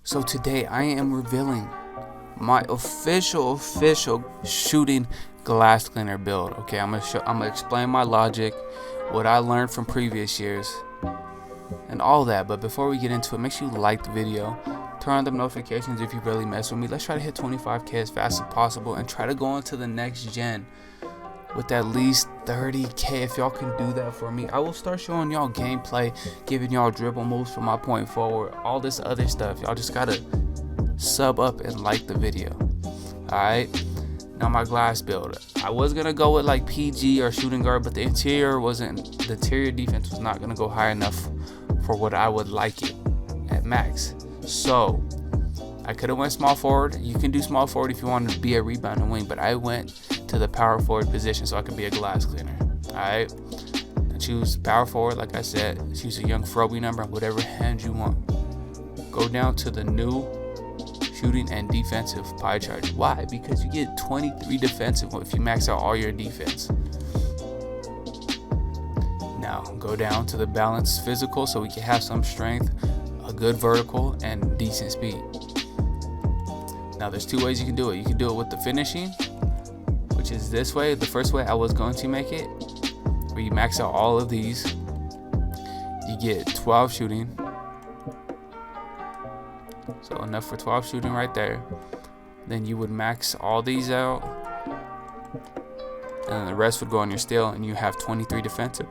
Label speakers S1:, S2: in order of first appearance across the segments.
S1: So today I am revealing my official shooting glass cleaner build. Okay, I'm gonna explain my logic, what I learned from previous years, and all that. But before we get into it, make sure you like the video, turn on the notifications if you really mess with me. Let's try to hit 25k as fast as possible and try to go into the next gen with at least 30k. If y'all can do that for me, I will start showing y'all gameplay, giving y'all dribble moves from my point forward, all this other stuff. Y'all just gotta sub up and like the video. Alright, now my glass build, I was gonna go with like PG or shooting guard, but the interior defense was not gonna go high enough for what I would like it at max. So I could have went small forward. You can do small forward if you want to be a rebounding wing, but I went to the power forward position so I could be a glass cleaner. Alright, choose power forward. Like I said, choose a young Froby number, whatever hand you want. Go down to the new shooting and defensive pie chart. Why? Because you get 23 defensive if you max out all your defense. Now go down to the balanced physical so we can have some strength, a good vertical, and decent speed. Now there's two ways you can do it. You can do it with the finishing, which is this way. The first way I was going to make it, where you max out all of these, you get 12 shooting, so enough for 12 shooting right there. Then you would max all these out, and then the rest would go on your steal, and you have 23 defensive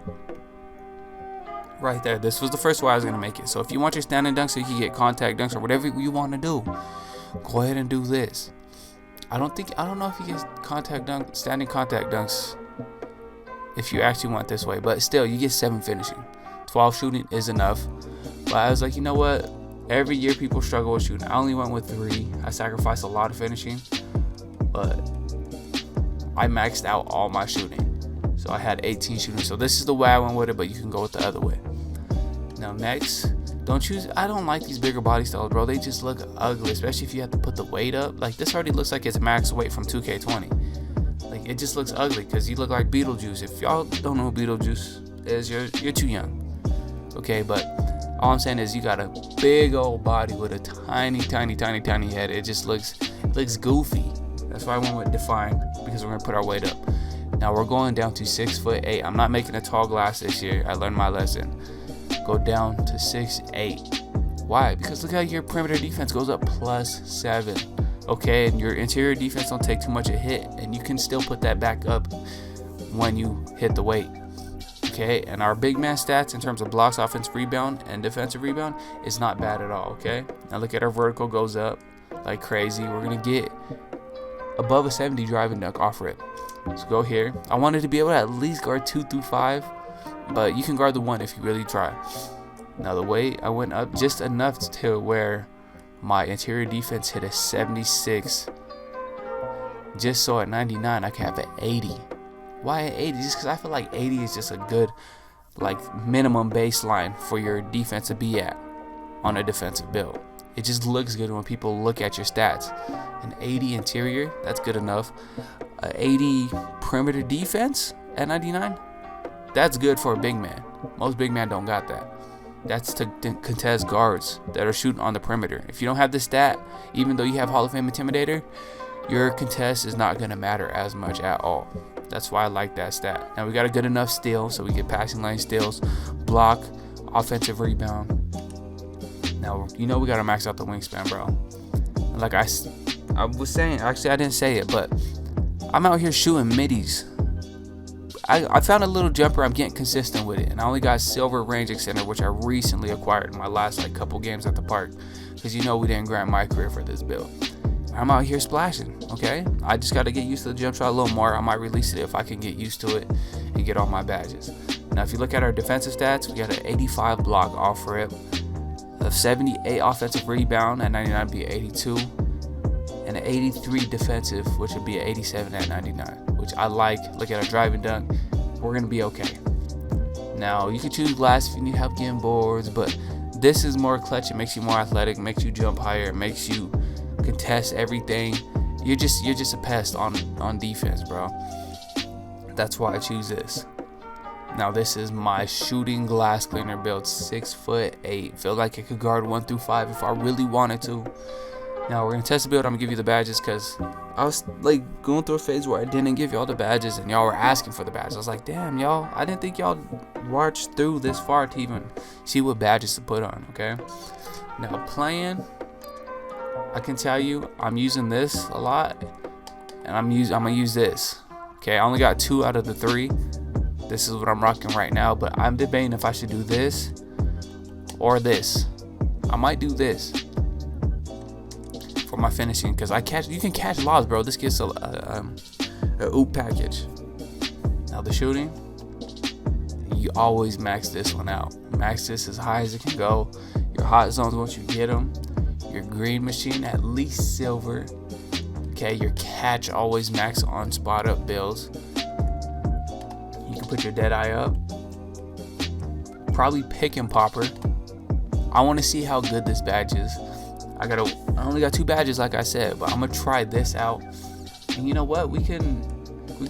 S1: right there. This was the first way I was gonna make it. So if you want your standing dunks so you can get contact dunks or whatever you want to do, go ahead and do this. I don't know if you get standing contact dunks if you actually want this way, but still you get 7 finishing. 12 shooting is enough. But I was like, you know what? Every year people struggle with shooting. I only went with 3. I sacrificed a lot of finishing, but I maxed out all my shooting. So I had 18 shooting. So this is the way I went with it, but you can go with the other way. Now next, I don't like these bigger body styles, bro. They just look ugly, especially if you have to put the weight up. Like this already looks like it's max weight from 2K20. Like it just looks ugly because you look like Beetlejuice. If y'all don't know who Beetlejuice is, you're too young. Okay, but all I'm saying is you got a big old body with a tiny head. It just looks goofy. That's why I went with defined, because we're gonna put our weight up. Now we're going down to 6'8". I'm not making a tall glass this year. I learned my lesson. Go down to 6'8". Why? Because look how your perimeter defense goes up +7. Okay, and your interior defense don't take too much a hit, and you can still put that back up when you hit the weight. Okay, and our big man stats in terms of blocks, offensive rebound, and defensive rebound is not bad at all. Okay, now look at our vertical goes up like crazy. We're gonna get above a 70 driving dunk off rip. So go here. I wanted to be able to at least guard 2 through 5, but you can guard the 1 if you really try. Now the weight, I went up just enough to where my interior defense hit a 76, just so at 99 I can have an 80. Why at 80? Just because I feel like 80 is just a good like minimum baseline for your defense to be at on a defensive build. It just looks good when people look at your stats. An 80 interior, that's good enough. 80 perimeter defense at 99, that's good for a big man. Most big men don't got that. That's to contest guards that are shooting on the perimeter. If you don't have this stat, even though you have Hall of Fame Intimidator, your contest is not going to matter as much at all. That's why I like that stat. Now we got a good enough steal, so we get passing lane steals, block, offensive rebound. Now you know we got to max out the wingspan, bro. And like I was saying, actually I didn't say it, but I'm out here shooting middies. I found a little jumper. I'm getting consistent with it, and I only got silver range extender, which I recently acquired in my last like couple games at the park, because you know we didn't grant my career for this build. I'm out here splashing. Okay, I just got to get used to the jump shot a little more. I might release it if I can get used to it and get all my badges. Now if you look at our defensive stats, we got an 85 block off rip, a 78 offensive rebound at 99 be 82, and an 83 defensive, which would be an 87 at 99, which I like. Look at our driving dunk. We're gonna be okay. Now you can choose glass if you need help getting boards, but this is more clutch. It makes you more athletic, makes you jump higher, makes you contest everything. You're just a pest on defense, bro. That's why I choose this. Now this is my shooting glass cleaner build, 6'8". Feel like it could guard 1 through 5 if I really wanted to. Now we're gonna test the build. I'm gonna give you the badges because I was like going through a phase where I didn't give y'all the badges and y'all were asking for the badges. I was like, damn, y'all, I didn't think y'all watched through this far to even see what badges to put on. Okay. Now playing, I can tell you I'm using this a lot, and I'm gonna use this. Okay, I only got 2 out of the 3. This is what I'm rocking right now, but I'm debating if I should do this or this. I might do this for my finishing because you can catch lobs, bro. This gets a oop package. Now the shooting, you always max this one out. Max this as high as it can go. Your hot zones once you get them. Your green machine at least silver. Okay, your catch always max on spot up builds. You can put your dead eye up. Probably pick and popper. I want to see how good this badge is. I only got 2 badges, like I said, but I'm gonna try this out. And you know what? We can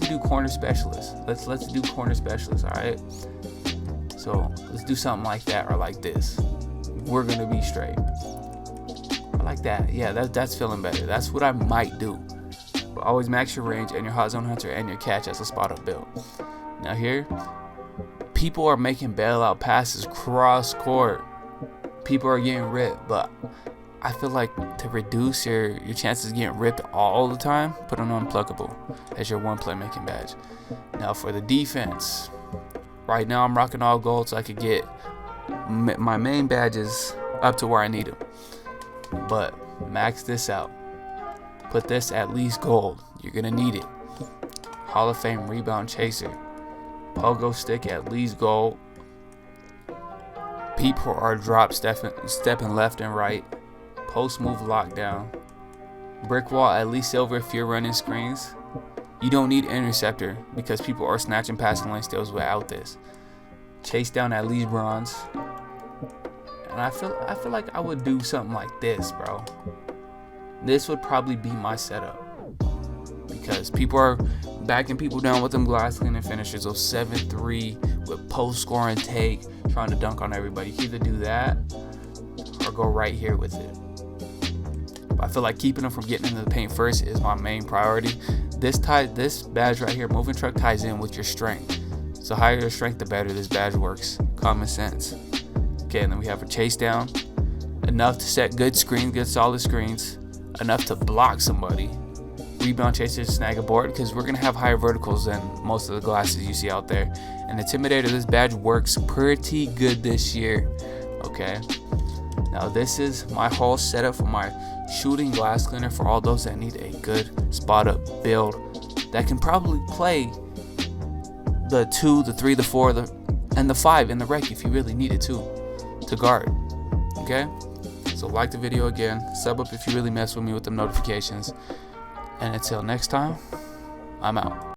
S1: do corner specialist. Let's do corner specialist. All right. So let's do something like that or like this. We're gonna be straight. I like that. Yeah, that's feeling better. That's what I might do. But always max your range and your hot zone hunter and your catch as a spot up build. Now here, people are making bailout passes cross court. People are getting ripped, but I feel like to reduce your chances of getting ripped all the time, put an unpluckable as your 1 playmaking badge. Now for the defense, right now I'm rocking all gold so I could get my main badges up to where I need them. But max this out. Put this at least gold. You're gonna need it. Hall of Fame rebound chaser. Pogo stick at least gold. People are drop stepping left and right. Post move lockdown. Brick wall at least silver if you're running screens. You don't need interceptor because people are snatching passing lane steals without this. Chase down at least bronze. And I feel like I would do something like this, bro. This would probably be my setup because people are backing people down with them glass cleaning finishers of 7-3 with post scoring take, trying to dunk on everybody. You can either do that or go right here with it. But I feel like keeping them from getting into the paint first is my main priority. This badge right here, moving truck, ties in with your strength. So higher your strength, the better this badge works. Common sense. Okay, and then we have a chase down. Enough to set good screens, good solid screens. Enough to block somebody. Rebound chasers, snag a board, because we're going to have higher verticals than most of the glasses you see out there. And Intimidator, this badge works pretty good this year. Okay. Now this is my whole setup for my shooting glass cleaner for all those that need a good spot up build that can probably play the 2, the 3, the 4, and the 5 in the rec if you really needed to guard. Okay. So like the video again, sub up if you really mess with me with the notifications. And until next time, I'm out.